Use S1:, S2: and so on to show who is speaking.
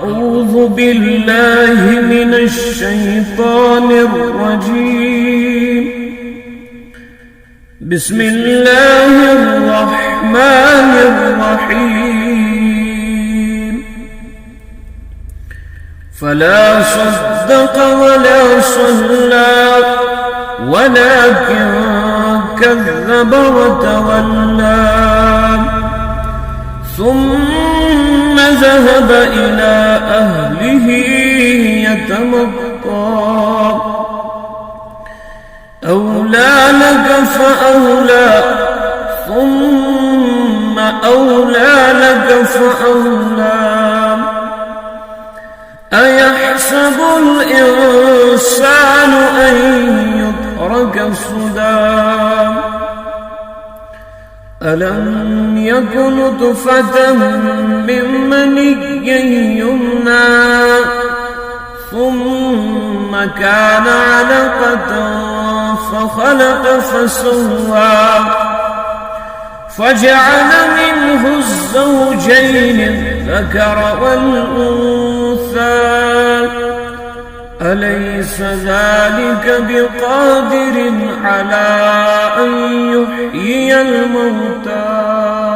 S1: أعوذ بالله من الشيطان الرجيم. بسم الله الرحمن الرحيم. فلا صدق ولا صلى ولكن كذب وتولى ثم ذهب إلى أهله يتمطى أولى لك فأولى ثم أولى لك فأولى أيحسب الإنسان أن يترك سدى ألم يكن نطفة من مني يمنى ثم كان علقة فخلق فسوى فجعل منه الزوجين الذكر والأنثى أليس ذلك بقادر على أن يحيي الموتى